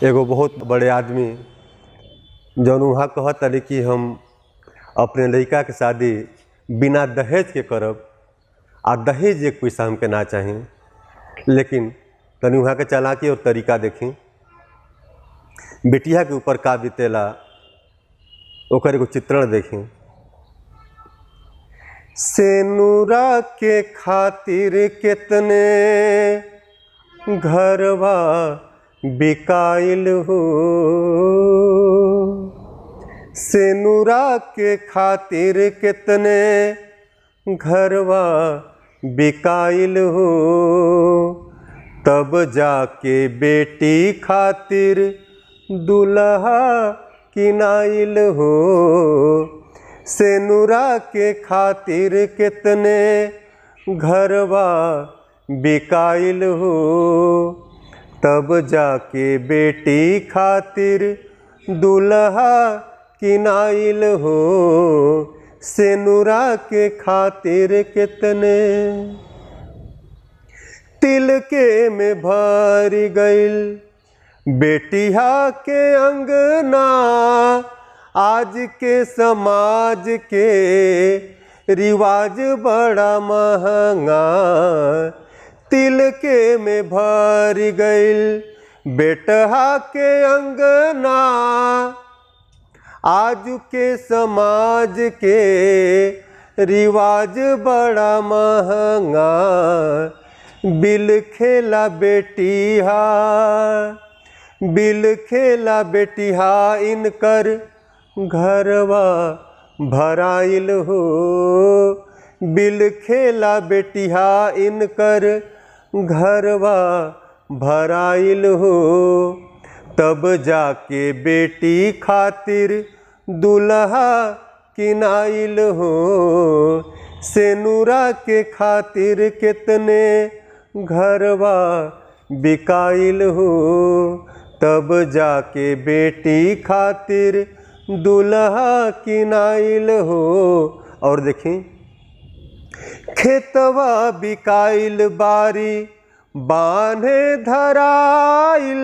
एगो बहुत बड़े आदमी जौन वहाँ कहतनी कि हम अपने लड़का के शादी बिना दहेज के करब आ दहेज एक पैसा हमके ना चाही। लेकिन तनी वहाँ के चालाकी और तरीका देखी, बेटिया के ऊपर का बीतेला ओकर एगो चित्रण देखी। सेनुरा के खातिर कितने घरवा बिकाइल हो, सेनुरा के खातिर कितने घरवा बिकाइल हो, तब जाके बेटी खातिर दुल्हा किनाइल हो। सेनुरा के खातिर कितने घरवा बिकाइल हो, तब जाके बेटी खातिर दुल्हा किनाइल हो। सेनुरा के खातिर कितने तिलके में भर गइल बेटिया के अंगना, आज के समाज के रिवाज बड़ा महंगा। तिलके में भर गइल बेटहा के अंगना, आज के समाज के रिवाज बड़ा महंगा। बिल खेला बेटिया, बिल खेला बेटिया इनकर घरवा भराइल हो। बिल खेला बेटिया इनकर घरवा भराइल हो, तब जाके बेटी खातिर दुल्हा किनाइल हो। सेनुरा के खातिर कितने घरवा बिकाइल हो, तब जाके बेटी खातिर दुल्हा किनाइल हो। और देखी, खेतवा बिकाइल बारी बांधे धराइल,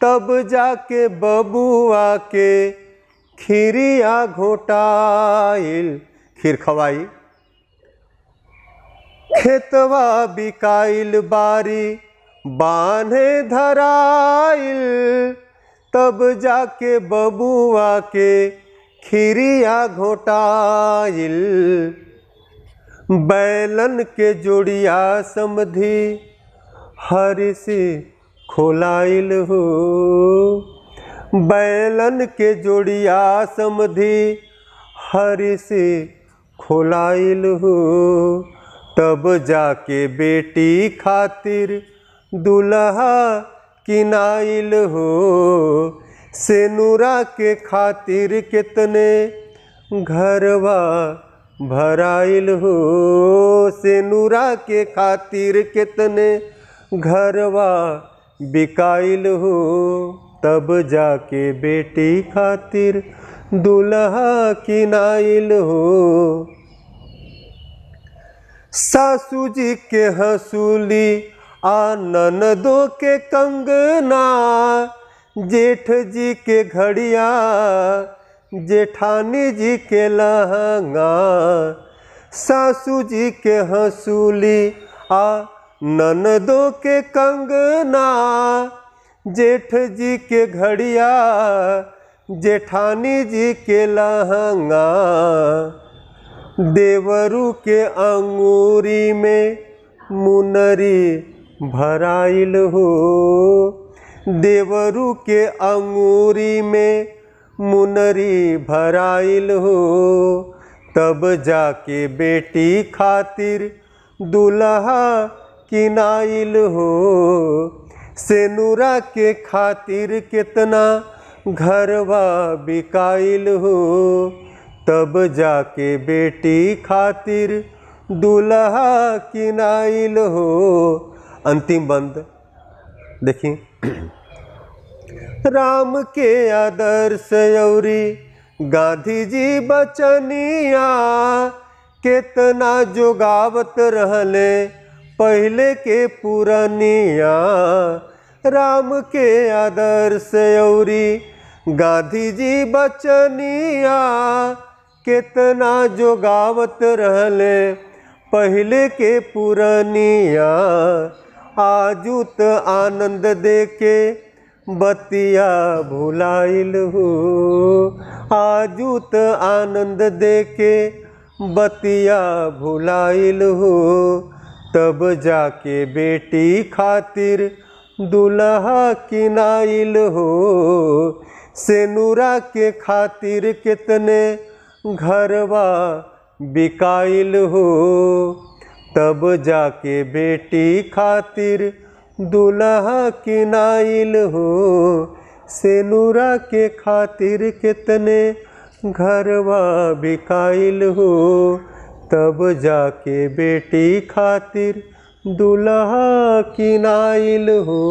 तब जाके बबुआ के खीरिया घोटाइल, खीर खवाई। खेतवा बिकाइल बारी बांधे धराइल, तब जाके बबुआ के खीरिया घोटाइल। बैलन के जोड़िया समधी हर से खोलाइल हो, बैलन के जोड़िया समधी हर से खोलाइल हो, तब जाके बेटी खातिर दुल्हा किनाइल हो। सेनुरा के खातिर कितने घरवा भराइल हो, सेनुरा के खातिर कितने घरवा बिकाइल हो, तब जाके बेटी खातिर दुल्हा किनाइल हो। सासू जी के हसूली आ ननदों के कंगना, जेठ जी के घड़िया जेठानी जी के लहंगा। सासू जी के हसूली आ ननदों के कंगना, जेठ जी के घड़िया जेठानी जी के लहंगा। देवरू के अंगूरी में मुनरी भराइल हो, देवरू के अंगूरी में मुनरी भराइल हो, तब जाके बेटी खातिर दुल्हा किनाइल हो। सेनुरा के खातिर कितना घरवा बिकाइल हो, तब जाके बेटी खातिर दुल्हा किनाइल हो। अंतिम बंद देखी, राम के आदर्श औरी गांधी जी बचनिया, कितना जोगावत रहले पहले के पुरनिया। राम के आदर्श औरी गांधी जी बचनिया केतना जोगावत रहले पहले के पुरनिया। आजुत आनंद देके बतिया भुलाइल हो, आजुत आनंद देके बतिया भुलाइल हो। तब जाके बेटी खातिर दुल्हा किनाइल हो, सेनुरा के खातिर कितने घरवा बिकाइल हो। तब जाके बेटी खातिर दुल्हा किनाइल हो, सेनुरा के खातिर कितने घरवा बिकाइल हो। तब जाके बेटी खातिर दुल्हा किनाइल हो।